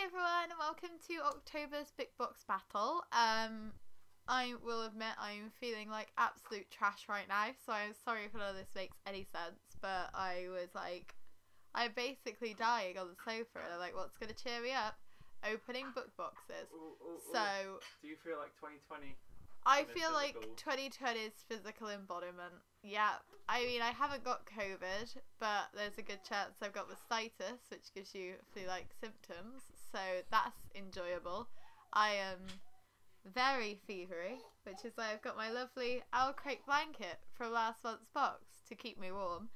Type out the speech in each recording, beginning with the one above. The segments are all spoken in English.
Hey everyone, and welcome to October's Big Box Battle. I will admit I'm feeling like absolute trash right now, so I'm sorry if none of this makes any sense, but I'm basically dying on the sofa, and I'm like, what's going to cheer me up? Opening book boxes. So, do you feel like 2020? I feel like 2020's physical embodiment. Yeah, I mean, I haven't got COVID, but there's a good chance I've got mastitis, which gives you flu-like symptoms, so that's enjoyable. I am very fevery, which is why I've got my lovely Owlcrate blanket from last month's box to keep me warm.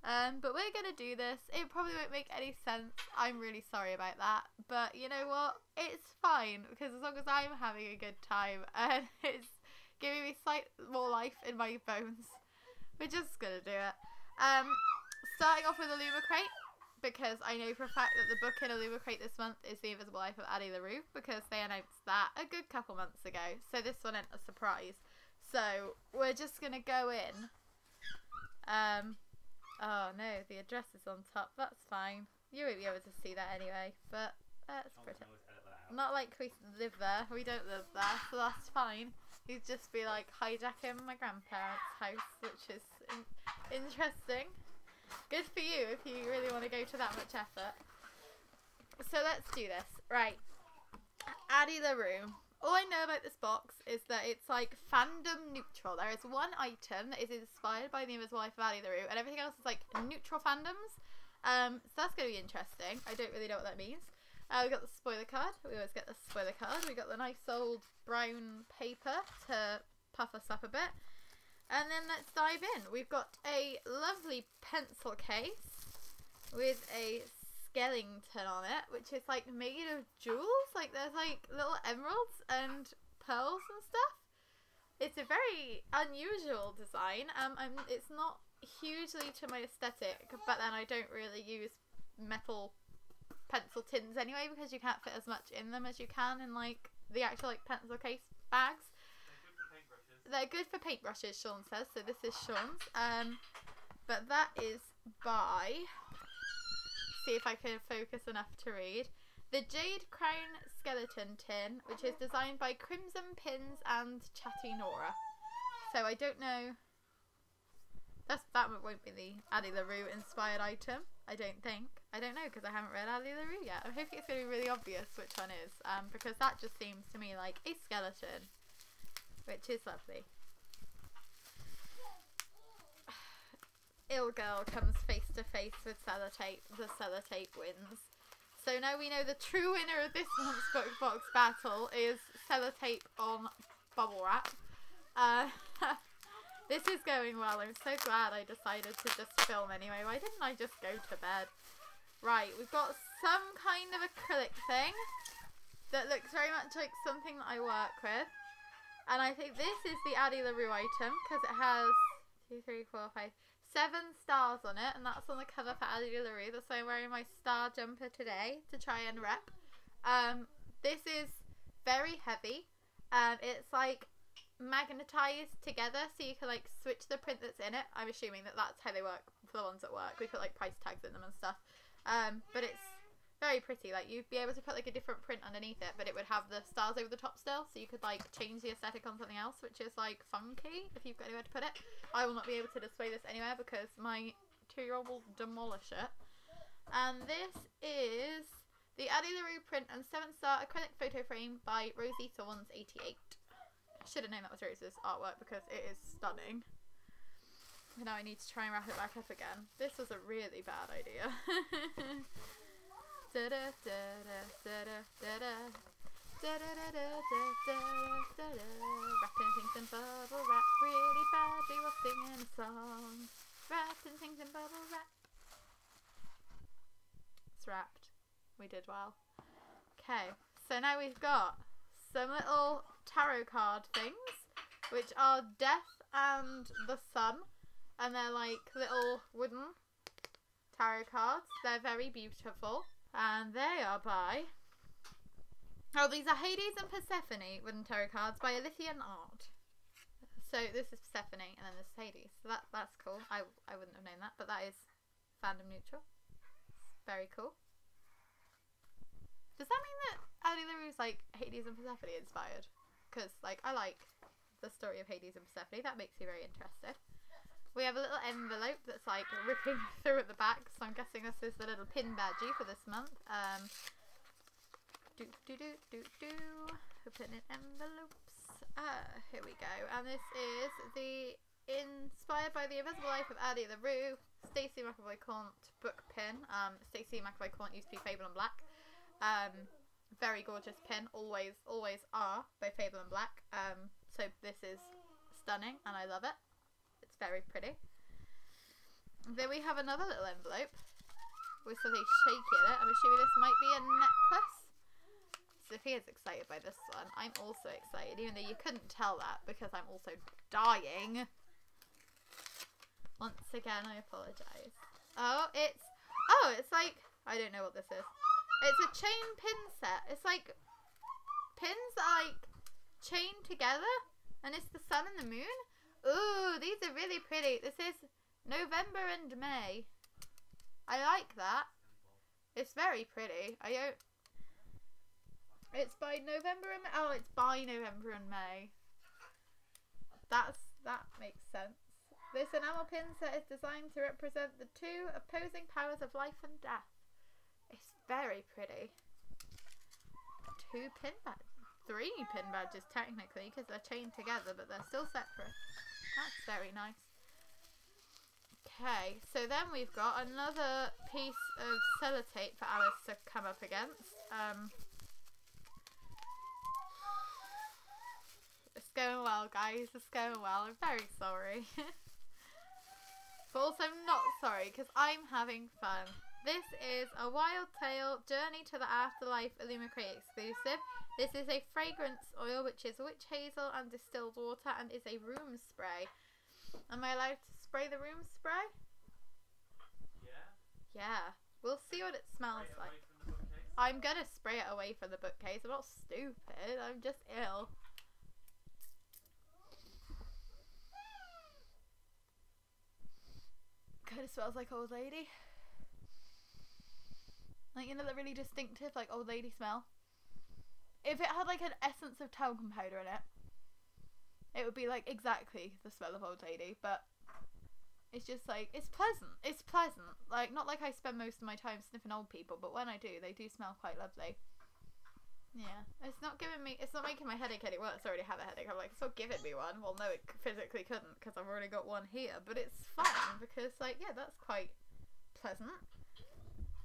But we're going to do this. It probably won't make any sense. I'm really sorry about that. But you know what? It's fine, because as long as I'm having a good time and it's giving me slightly more life in my bones, we're just going to do it. Starting off with Illumicrate, because I know for a fact that the book in Illumicrate this month is The Invisible Life of Addie LaRue, because they announced that a good couple months ago. So this one ain't a surprise. So we're just going to go in. Oh no, the address is on top. That's fine. You won't be able to see that anyway, but that's pretty. Not like we live there. We don't live there, so that's fine. You'd just be like hijacking my grandparents' house, which is interesting. Good for you if you really want to go to that much effort. So let's do this. Right. Addie LaRue. All I know about this box is that it's like fandom neutral. There is one item that is inspired by The Invisible Life of Addie LaRue, and everything else is like neutral fandoms. So that's going to be interesting. I don't really know what that means. We got the spoiler card. We always get the spoiler card. We got the nice old brown paper to puff us up a bit. And then let's dive in. We've got a lovely pencil case with a skeleton on it, which is like made of jewels. Like there's like little emeralds and pearls and stuff. It's a very unusual design. It's not hugely to my aesthetic, but then I don't really use metal pencil tins anyway, because you can't fit as much in them as you can in like the actual like pencil case bags. They're good for paintbrushes, Sean says. So this is Sean's. But that is by, see if I can focus enough to read, the Jade Crown Skeleton Tin, which is designed by Crimson Pins and Chatty Nora. So I don't know. That won't be the Addie LaRue inspired item, I don't think. I don't know, because I haven't read Addie LaRue yet. I'm hoping it's going to be really obvious which one is, because that just seems to me like a skeleton, which is lovely. Ill Girl comes face to face with Sellotape. The Sellotape wins. So now we know the true winner of this month's book box battle is Sellotape on bubble wrap. This is going well. I'm so glad I decided to just film anyway. Why didn't I just go to bed? Right, we've got some kind of acrylic thing that looks very much like something that I work with. And I think this is the Addie LaRue item, because it has 2, 3, 4, 5, 7 stars on it, and that's on the cover for Addie LaRue. That's why I'm wearing my star jumper today to try and rep. This is very heavy. It's like magnetized together, so you can like switch the print that's in it. I'm assuming that that's how they work for the ones at work. We put like price tags in them and stuff. But it's very pretty. Like you'd be able to put like a different print underneath it, but it would have the stars over the top still, so you could like change the aesthetic on something else, which is like funky if you've got anywhere to put it. I will not be able to display this anywhere because my 2-year-old will demolish it. And this is the Addie LaRue print and 7-star acrylic photo frame by Rosita188. Should have known that was Rose's artwork because it is stunning. But now I need to try and wrap it back up again. This was a really bad idea. Wrapping things in bubble wrap really badly while singing a song. Wrapping things in bubble wrap. It's wrapped. We did well. Okay, so now we've got some little tarot card things, which are Death and the Sun, and they're like little wooden tarot cards. They're very beautiful, and they are by, oh, these are Hades and Persephone wooden tarot cards by Alythian Art. So this is Persephone and then this is Hades, so that's cool. I wouldn't have known that, but that is fandom neutral. Very cool. Does that mean like Hades and Persephone inspired, because like I like the story of Hades and Persephone. That makes me very interested. We have a little envelope that's like ripping through at the back, so I'm guessing this is the little pin badgie for this month. Open in envelopes. Here we go. And this is the Inspired by the Invisible Life of Addie LaRue, Stacey McEvoy-Caunt book pin. Stacey McEvoy-Caunt used to be Fable and Black. Very gorgeous pin. Always are by Fable and Black. So this is stunning and I love it. It's very pretty. Then we have another little envelope with something shaky in it. I'm assuming this might be a necklace. Sophia's excited by this one. I'm also excited, even though you couldn't tell that because I'm also dying. Once again, I apologise. It's like, I don't know what this is. It's a chain pin set. It's like pins that are like chained together, and it's the sun and the moon. Ooh, these are really pretty. This is November and May. I like that. It's very pretty. It's by November and May. Oh, it's by November and May. That makes sense. This enamel pin set is designed to represent the two opposing powers of life and death. It's very pretty. 2 pin badges. 3 pin badges technically, because they're chained together, but they're still separate. That's very nice. Okay, so then we've got another piece of sellotape for Alyce to come up against. It's going well, guys. It's going well. I'm very sorry. But also I'm not sorry, because I'm having fun. This is a Wild Tale Journey to the Afterlife Illumicrate exclusive. This is a fragrance oil, which is witch hazel and distilled water, and is a room spray. Am I allowed to spray the room spray? Yeah. Yeah. We'll see what it smells like. I'm gonna spray it away from the bookcase. I'm not stupid. I'm just ill. Kind of smells like old lady. Like, you know, the really distinctive, like, old lady smell. If it had, like, an essence of talcum powder in it, it would be, like, exactly the smell of old lady. But it's just, like, it's pleasant. It's pleasant. Like, not like I spend most of my time sniffing old people, but when I do, they do smell quite lovely. Yeah. It's not making my headache any worse. I already have a headache. I'm like, it's not giving me one. Well, no, it physically couldn't, because I've already got one here. But it's fine, because, like, yeah, that's quite pleasant.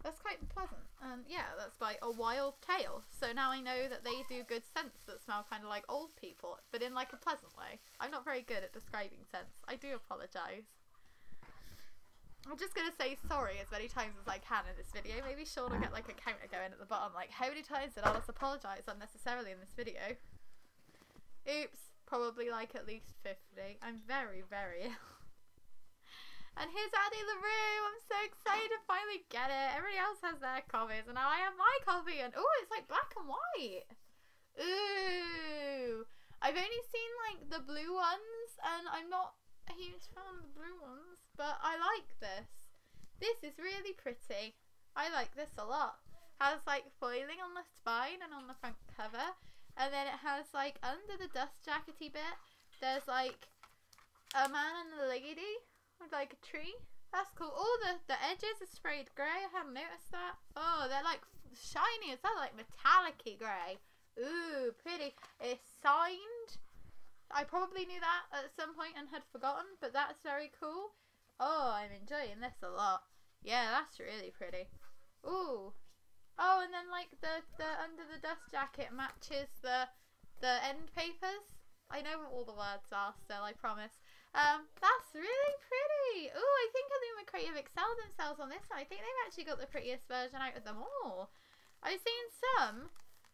That's quite pleasant. And yeah, that's by A Wild Tale. So now I know that they do good scents that smell kind of like old people, but in like a pleasant way. I'm not very good at describing scents. I do apologise. I'm just going to say sorry as many times as I can in this video. Maybe Sean will get like a counter going at the bottom. Like, how many times did Alyce apologise unnecessarily in this video? Oops. Probably like at least 50. I'm very, very ill. And here's Addie LaRue. I'm so excited to finally get it. Everybody else has their copies, and now I have my copy. And oh, it's like black and white. Ooh. I've only seen like the blue ones, and I'm not a huge fan of the blue ones, but I like this. This is really pretty. I like this a lot. Has like foiling on the spine and on the front cover, and then it has like under the dust jackety bit, there's like a man and a lady with like a tree. That's cool. Oh, the edges are sprayed grey. I hadn't noticed that. Oh, they're like shiny as well, like metallic-y grey. Ooh, pretty. It's signed. I probably knew that at some point and had forgotten, but that's very cool. Oh, I'm enjoying this a lot. Yeah, that's really pretty. Ooh. Oh, and then like the under the dust jacket matches the end papers. I know what all the words are still, I promise. That's really pretty. Ooh, I think Illumicrate have excelled themselves on this one. I think they've actually got the prettiest version out of them all. I've seen some,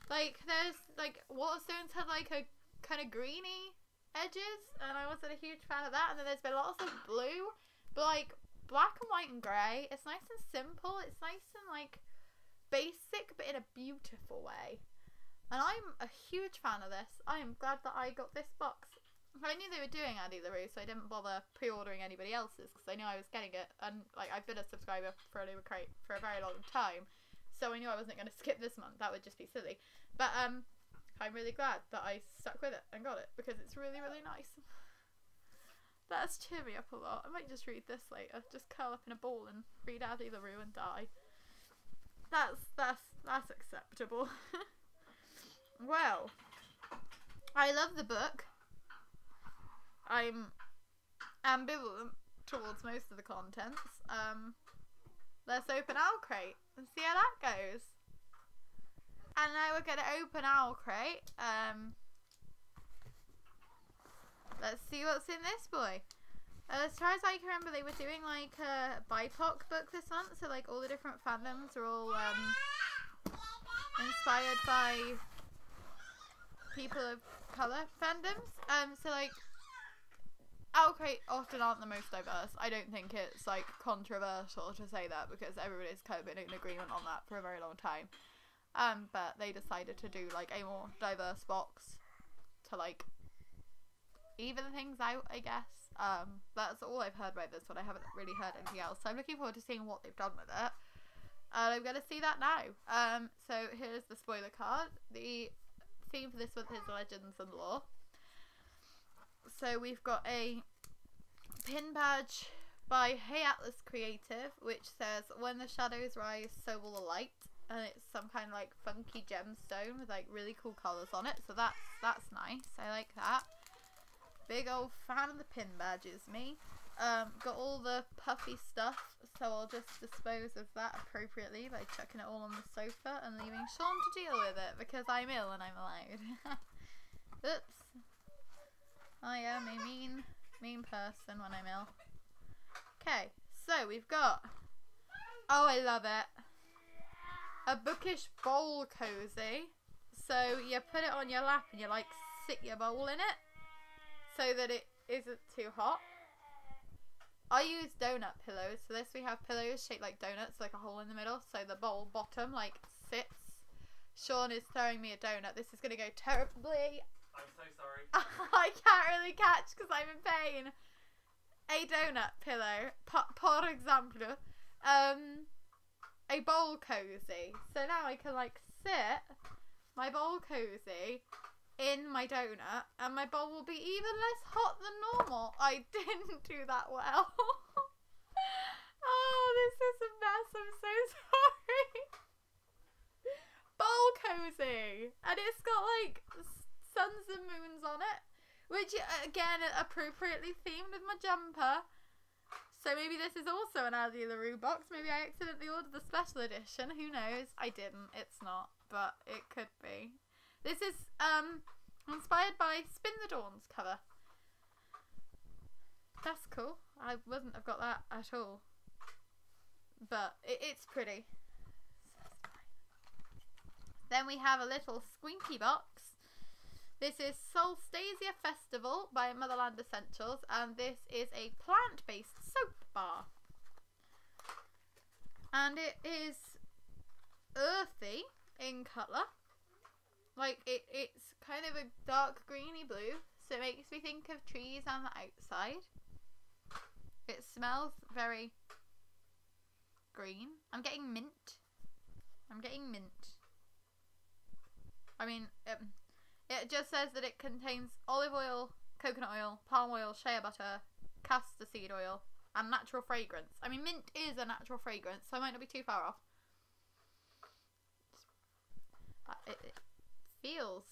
like, there's, like, Waterstones had, like, a kind of greeny edges, and I wasn't a huge fan of that. And then there's been lots of blue, but, like, black and white and grey. It's nice and simple. It's nice and, like, basic, but in a beautiful way. And I'm a huge fan of this. I am glad that I got this box. I knew they were doing Addie LaRue, so I didn't bother pre-ordering anybody else's, because I knew I was getting it. And, like, I've been a subscriber for Illumicrate for a very long time, so I knew I wasn't going to skip this month. That would just be silly. But, I'm really glad that I stuck with it and got it because it's really, really nice. That's cheered me up a lot. I might just read this later. Just curl up in a ball and read Addy LaRue and die. That's acceptable. Well, I love the book. I'm ambivalent towards most of the contents. Let's open Owlcrate and see how that goes. And now we're gonna open Owlcrate. Let's see what's in this boy. As far as I can remember, they were doing like a BIPOC book this month, so like all the different fandoms are all inspired by people of colour fandoms. So like Owlcrate often aren't the most diverse. I don't think it's like controversial to say that because everybody's kind of been in agreement on that for a very long time. But they decided to do like a more diverse box to like even things out, I guess. That's all I've heard about this one. I haven't really heard anything else, so I'm looking forward to seeing what they've done with it. And I'm going to see that now. So here's the spoiler card. The theme for this month is Legends and Lore. So we've got a pin badge by Hey Atlas Creative, which says, "When the shadows rise, so will the light." And it's some kind of like funky gemstone with like really cool colours on it. So that's nice. I like that. Big old fan of the pin badges, me. Got all the puffy stuff, so I'll just dispose of that appropriately by chucking it all on the sofa and leaving Sean to deal with it because I'm ill and I'm allowed. Oops. I am a mean person when I'm ill. Okay, so we've got, oh I love it, a bookish bowl cozy. So you put it on your lap and you like sit your bowl in it so that it isn't too hot. I use donut pillows. For this we have pillows shaped like donuts, like a hole in the middle, so the bowl bottom like sits. Sean is throwing me a donut. This is going to go terribly. I'm so sorry. I can't really catch because I'm in pain. A donut pillow, por example. A bowl cozy. So now I can like sit my bowl cozy in my donut and my bowl will be even less hot than normal. I didn't do that well. Oh, this is a mess. I'm so sorry. Bowl cozy. And it's got like suns and moons on it, which again appropriately themed with my jumper. So maybe this is also an Addy LaRue box. Maybe I accidentally ordered the special edition. Who knows? I didn't. It's not, but it could be. This is inspired by Spin the Dawn's cover. That's cool. I wouldn't have got that at all, but it's pretty. Then we have a little squinky box. This is Solstasia Festival by Motherland Essentials, and this is a plant-based soap bar. And it is earthy in colour. Like, it's kind of a dark greeny blue, so it makes me think of trees on the outside. It smells very green. I'm getting mint. I mean, it just says that it contains olive oil, coconut oil, palm oil, shea butter, castor seed oil, and natural fragrance. I mean, mint is a natural fragrance, so I might not be too far off. It feels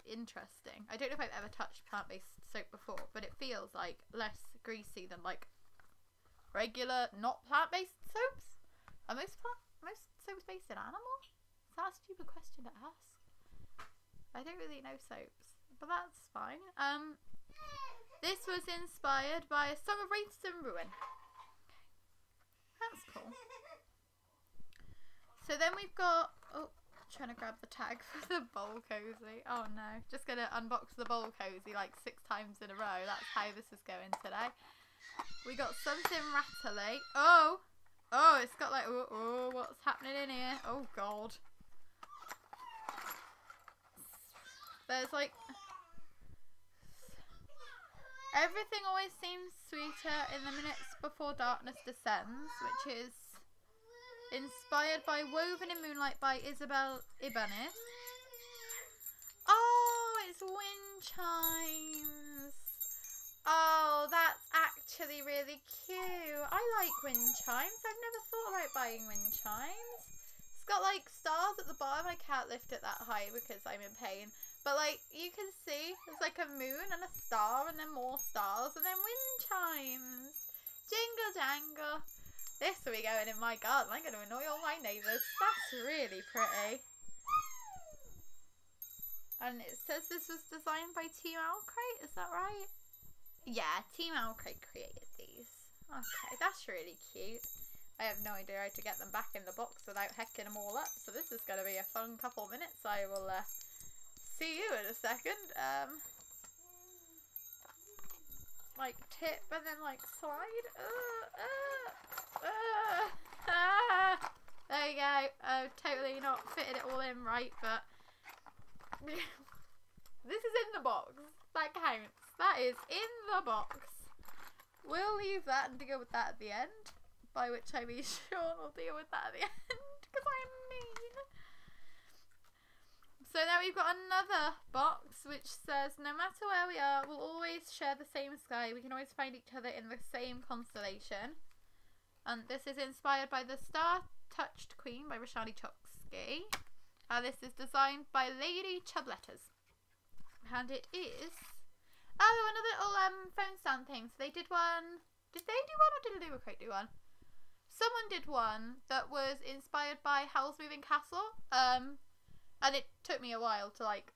interesting. I don't know if I've ever touched plant-based soap before, but it feels like less greasy than like regular not plant-based soaps. Are most soaps based in animals? Is that a stupid question to ask? I don't really know soaps, but that's fine. This was inspired by A Song of Wraiths and Ruin. That's cool. So then we've got, oh, trying to grab the tag for the bowl cozy. Oh no, just gonna unbox the bowl cozy like 6 times in a row. That's how this is going today. We got something rattly. Oh, it's got like, oh, what's happening in here? Oh god. There's like, everything always seems sweeter in the minutes before darkness descends, which is inspired by Woven in Moonlight by Isabel Ibanez. Oh, wind chimes. Oh, that's actually really cute. I like wind chimes. I've never thought about buying wind chimes. It's got like stars at the bottom. I can't lift it that high because I'm in pain. But like you can see there's like a moon and a star and then more stars and then wind chimes. Jingle jangle. This will be going in my garden. I'm going to annoy all my neighbours. That's really pretty. And it says this was designed by Team Owlcrate. Is that right? Yeah, Team Owlcrate created these. Okay, that's really cute. I have no idea how to get them back in the box without hecking them all up. So this is going to be a fun couple of minutes. I will see you in a second. Like tip and then like slide. There you go. Totally not fitted it all in right, but this is in the box. That counts. That is in the box. We'll leave that and deal with that at the end. By which I mean Sean will deal with that at the end. Because I'm mean. So now we've got another box which says, no matter where we are, we'll always share the same sky. We can always find each other in the same constellation. And this is inspired by the Star-Touched Queen by Rashani Choksky. And this is designed by Lady Chubb Letters. And it is... oh, another little phone stand thing. So they did one... did they do one or did Illumicrate do one? Someone did one that was inspired by Howl's Moving Castle. And it took me a while to like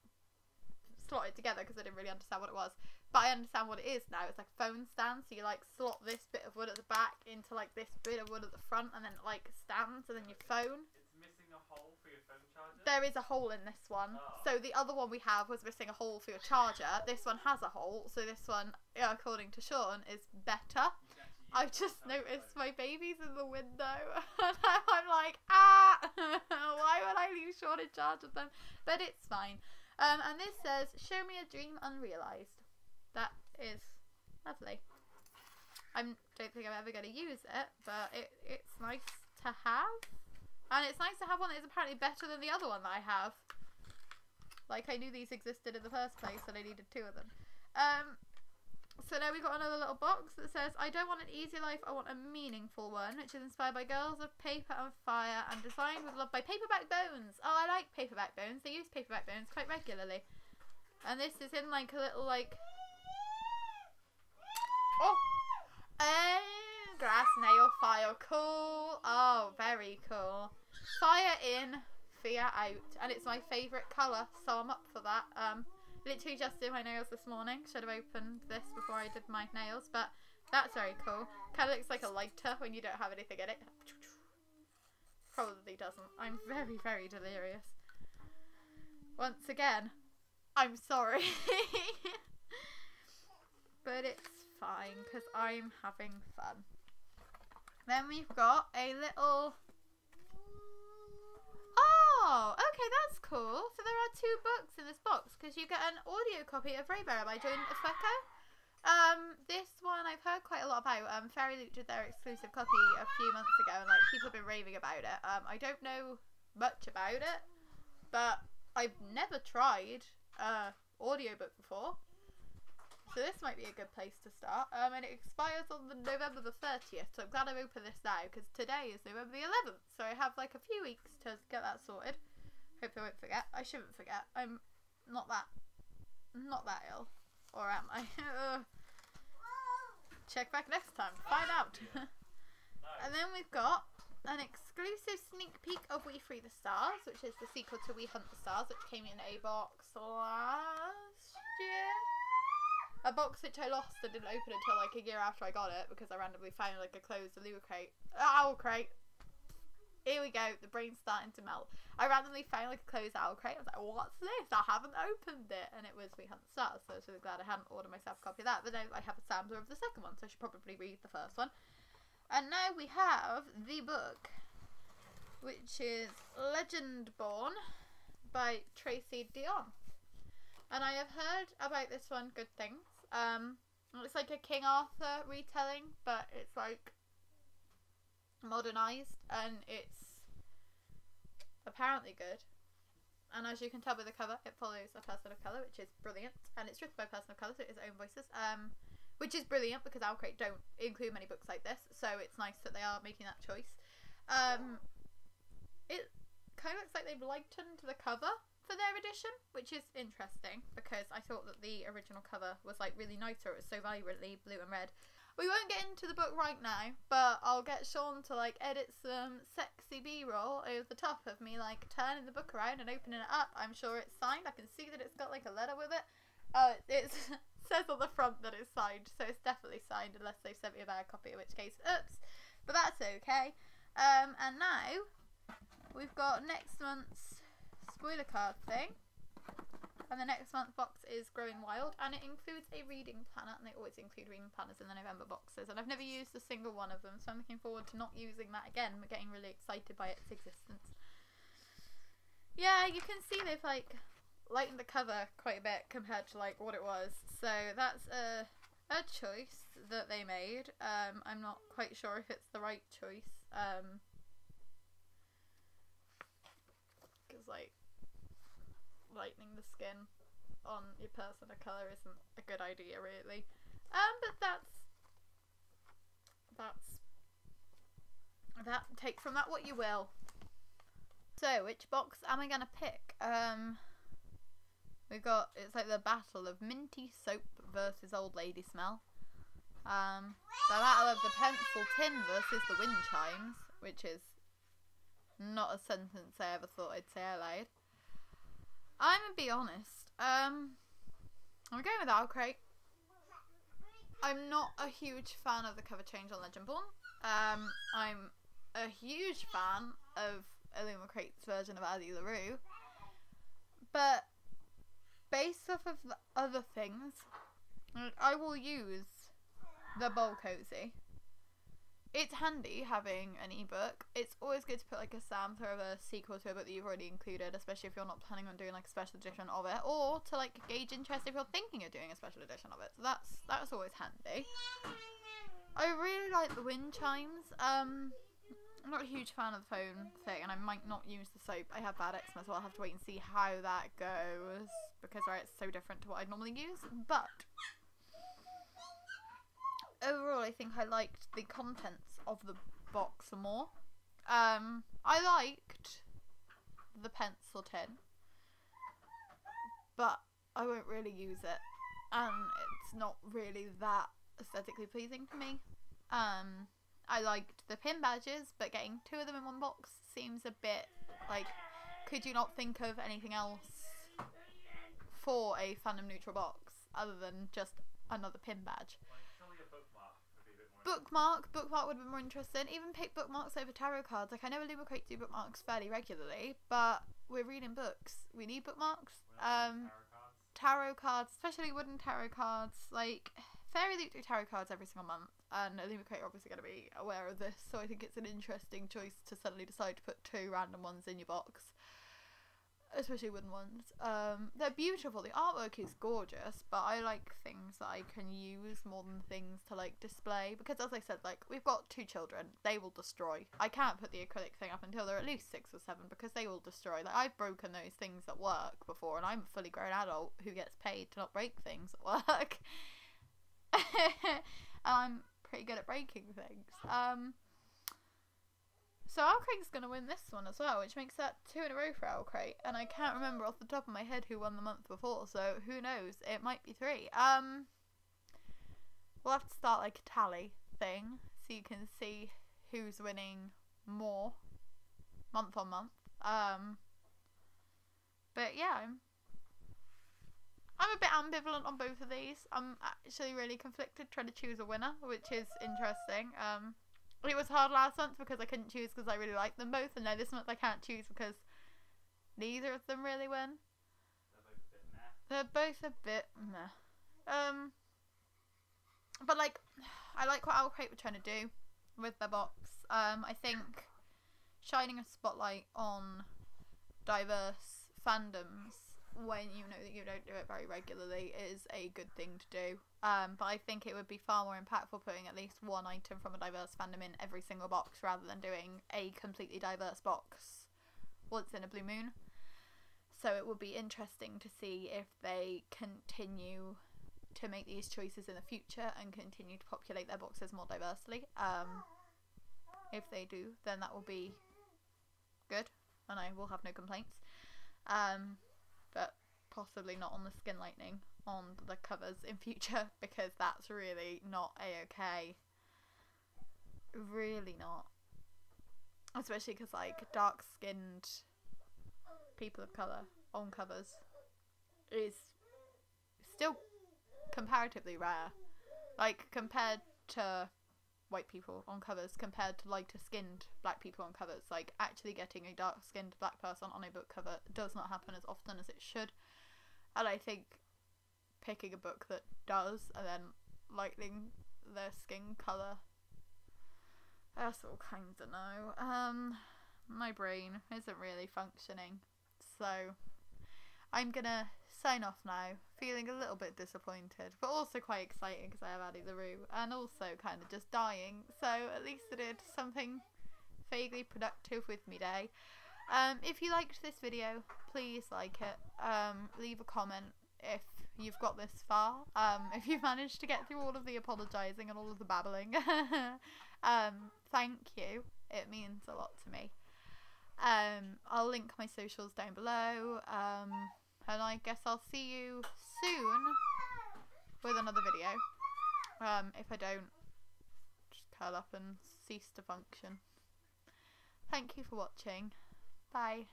slot it together because I didn't really understand what it was. But I understand what it is now. It's like a phone stand. So you like slot this bit of wood at the back into like this bit of wood at the front and then it like stands and then your phone. It's missing a hole for your phone charger? There is a hole in this one. Oh. So the other one we have was missing a hole for your charger. This one has a hole. So this one, according to Sean, is better. I've just noticed my baby's in the window and I'm like, why would I leave Sean in charge of them? But it's fine. And this says, show me a dream unrealised. That is lovely. I don't think I'm ever going to use it, but it's nice to have. And it's nice to have one that is apparently better than the other one that I have. Like I knew these existed in the first place and I needed two of them. So now we've got another little box that says, I don't want an easy life, I want a meaningful one, which is inspired by Girls of Paper and Fire and designed with love by Paperback Bones. Oh, I like Paperback Bones. They use Paperback Bones quite regularly. And this is in like a little like... oh! Grass nail file. Cool. Oh, very cool. Fire in, fear out. And it's my favourite colour, so I'm up for that. Literally just did my nails this morning. Should have opened this before I did my nails, but that's very cool. Kind of looks like a lighter when you don't have anything in it. Probably doesn't. I'm very, very delirious. Once again, I'm sorry. But it's fine, because I'm having fun. Then we've got a little... oh, okay, that's cool. So there are two books in this box because you get an audio copy of Raybearer by Joan Afeco. This one I've heard quite a lot about. Fairy Loot did their exclusive copy a few months ago and like people have been raving about it. I don't know much about it, but I've never tried audiobook before. So this might be a good place to start. And it expires on the November the 30th. So I'm glad I've opened this now because today is November the 11th. So I have like a few weeks to get that sorted. Hope I won't forget. I shouldn't forget. I'm not that ill. Or am I? Check back next time to find out. And then we've got an exclusive sneak peek of We Free the Stars, which is the sequel to We Hunt the Stars, which came in a box last year. A box which I lost and didn't open until like a year after I got it because I randomly found like a closed Owlcrate. Here we go, the brain's starting to melt. I randomly found like a closed Owlcrate. I was like, what's this? I haven't opened it. And it was We Hunt the Stars, so I was really glad I hadn't ordered myself a copy of that. But now I have a sampler of the second one, so I should probably read the first one. And now we have the book, which is Legendborn by Tracy Dion. And I have heard about this one good things. It's like a King Arthur retelling, but it's like modernized and it's apparently good. And as you can tell by the cover, it follows a person of colour, which is brilliant. And it's written by a person of colour, so it has its own voices. Which is brilliant because Owlcrate don't include many books like this, so it's nice that they are making that choice. It kind of looks like they've lightened the cover for their edition, which is interesting because I thought that the original cover was like really nicer. It was so vibrantly blue and red. We won't get into the book right now, but I'll get Sean to like edit some sexy B-roll over the top of me like turning the book around and opening it up. I'm sure it's signed. I can see that it's got like a letter with it. It says on the front that it's signed, so it's definitely signed unless they've sent me a bad copy, in which case, oops. But that's okay. And now we've got next month's spoiler card thing. And the next month's box is Growing Wild, and it includes a reading planner, and they always include reading planners in the November boxes, and I've never used a single one of them, so I'm looking forward to not using that again. We're getting really excited by its existence. Yeah, you can see they've like lightened the cover quite a bit compared to like what it was, so that's a choice that they made. I'm not quite sure if it's the right choice, because like lightening the skin on your person of colour isn't a good idea really, but that's that. Take from that what you will. So which box am I gonna pick? We got, it's like the battle of minty soap versus old lady smell, the battle of the pencil tin versus the wind chimes, which is not a sentence I ever thought I'd say out loud. I'm gonna be honest, I'm going with Owlcrate. I'm not a huge fan of the cover change on Legendborn. I'm a huge fan of Illumicrate's version of Adi LaRue, but based off of the other things, I will use the Bowl Cozy. It's handy having an ebook. It's always good to put like a sampler of a sequel to a book that you've already included, especially if you're not planning on doing like a special edition of it, or to like gauge interest if you're thinking of doing a special edition of it. So that's always handy. I really like the wind chimes. I'm not a huge fan of the phone thing, and I might not use the soap. I have bad eczema, so I'll have to wait and see how that goes, because it's so different to what I normally use. But overall, I think I liked the contents of the box more. I liked the pencil tin, but I won't really use it, and it's not really that aesthetically pleasing to me. I liked the pin badges, but getting two of them in one box seems a bit like, could you not think of anything else for a fandom neutral box other than just another pin badge? Bookmark would be more interesting. Even pick bookmarks over tarot cards. Like, I know Illumicrate do bookmarks fairly regularly, but we're reading books. We need bookmarks. Tarot cards, especially wooden tarot cards. Like, Fairy Loot do tarot cards every single month, and Illumicrate are obviously going to be aware of this, so I think it's an interesting choice to suddenly decide to put two random ones in your box. Especially wooden ones. They're beautiful. The artwork is gorgeous, but I like things that I can use more than things to like display, because as I said, like, we've got two children. They will destroy. I can't put the acrylic thing up until they're at least 6 or 7, because they will destroy. Like, I've broken those things at work before, and I'm a fully grown adult who gets paid to not break things at work. I'm pretty good at breaking things. So Owlcrate's going to win this one as well, which makes that 2 in a row for Owlcrate. And I can't remember off the top of my head who won the month before, so who knows? It might be 3. We'll have to start like a tally thing, so you can see who's winning more month on month. But yeah, I'm a bit ambivalent on both of these. I'm actually really conflicted trying to choose a winner, which is interesting. It was hard last month because I couldn't choose because I really liked them both, and now this month I can't choose because neither of them really win. They're both a bit meh. But like, I like what Owlcrate were trying to do with their box. I think shining a spotlight on diverse fandoms when you know that you don't do it very regularly is a good thing to do. But I think it would be far more impactful putting at least one item from a diverse fandom in every single box rather than doing a completely diverse box once in a blue moon. So it will be interesting to see if they continue to make these choices in the future and continue to populate their boxes more diversely. If they do, then that will be good, and I will have no complaints. But possibly not on the Skin Lightning on the covers in future, because that's really not a-okay. Really not. Especially because, like, dark-skinned people of colour on covers is still comparatively rare. Like, compared to white people on covers, compared to lighter-skinned black people on covers. Like, actually getting a dark-skinned black person on a book cover does not happen as often as it should. And I think picking a book that does, and then lightening their skin colour, that's all kinds of no. My brain isn't really functioning, so I'm gonna sign off now, feeling a little bit disappointed, but also quite excited because I have Addie LaRue, and also kind of just dying, so at least I did something vaguely productive with me day. If you liked this video, please like it, leave a comment if you've got this far, if you've managed to get through all of the apologising and all of the babbling. Thank you, it means a lot to me. I'll link my socials down below, and I guess I'll see you soon with another video, if I don't just curl up and cease to function. Thank you for watching. Bye.